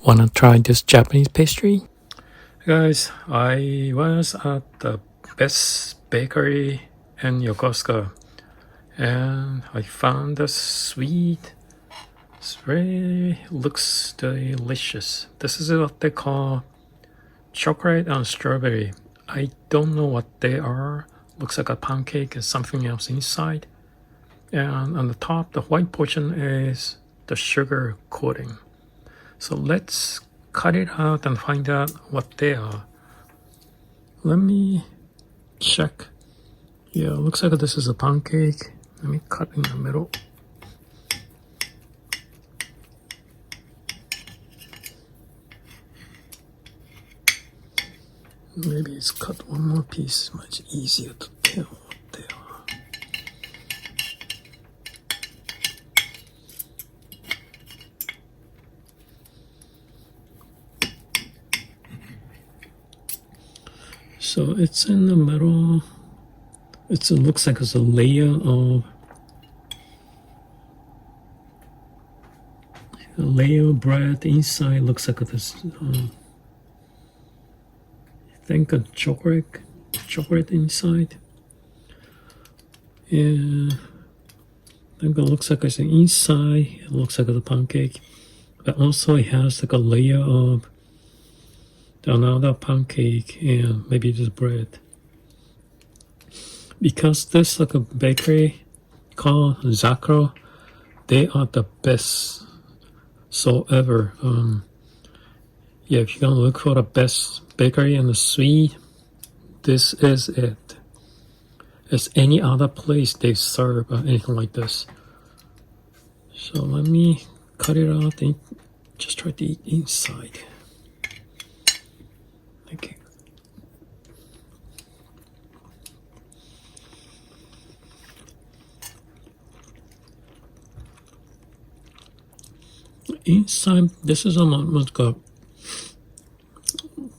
Wanna try this Japanese pastry? Guys, I was at the best bakery in Yokosuka and I found the sweet. It's really looks delicious. This is what they call chocolate and strawberry. I don't know what they are. Looks like a pancake and something else inside. And on the top, the white portion is the sugar coating. So let's cut it out and find out what they are. Let me check. Yeah, looks like this is a pancake. Let me cut in the middle. Maybe it's cut one more piece. Much easier to tell what they are. So it's in the middle. It looks like it's a layer of bread. Inside looks like this. I think a chocolate inside. And I think it looks like it's inside. It looks like a pancake, but also it has like a layer of another pancake and maybe just bread. Because this like a bakery called Zacro, they are the best so ever. Yeah, if you're gonna look for the best bakery and the sweet, this is it. As any other place they serve anything like this. So let me cut it out and just try to eat inside. Okay. Inside, this is almost like a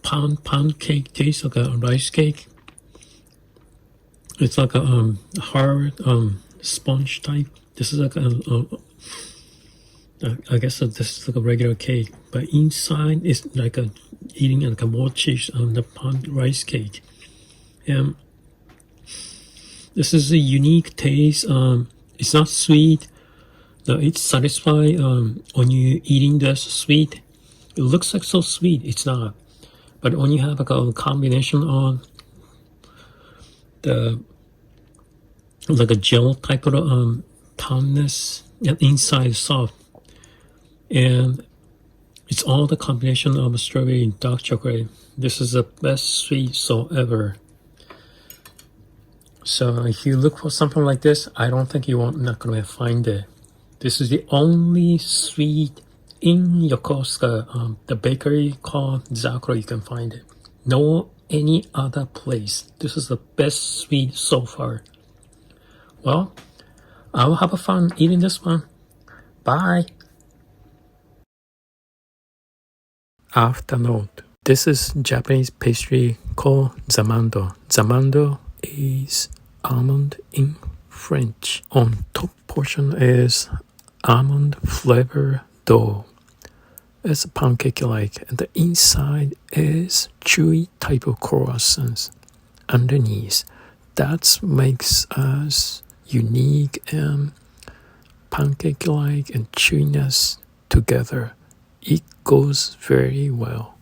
pound cake taste, like a rice cake. It's like a hard sponge type. This is like I guess this is like a regular cake, but inside is like eating like a more cheese on the pound rice cake. And this is a unique taste. It's not sweet. No, it's satisfying when you're eating this sweet. It looks like so sweet. It's not. But when you have like a combination on like a gel type of poundness, and inside is soft, and it's all the combination of strawberry and dark chocolate. This is the best sweet so ever. So if you look for something like this, I don't think not gonna find it. This is the only sweet in Yokosuka, the bakery called Zacro, you can find it. No any other place. This is the best sweet so far. Well, I will have fun eating this one. Bye. Afternote. This is Japanese pastry called zamando. Zamando is almond in French. On top portion is almond flavor dough. It's pancake-like, and the inside is chewy type of croissants underneath. That makes us unique and pancake-like and chewiness together. It goes very well.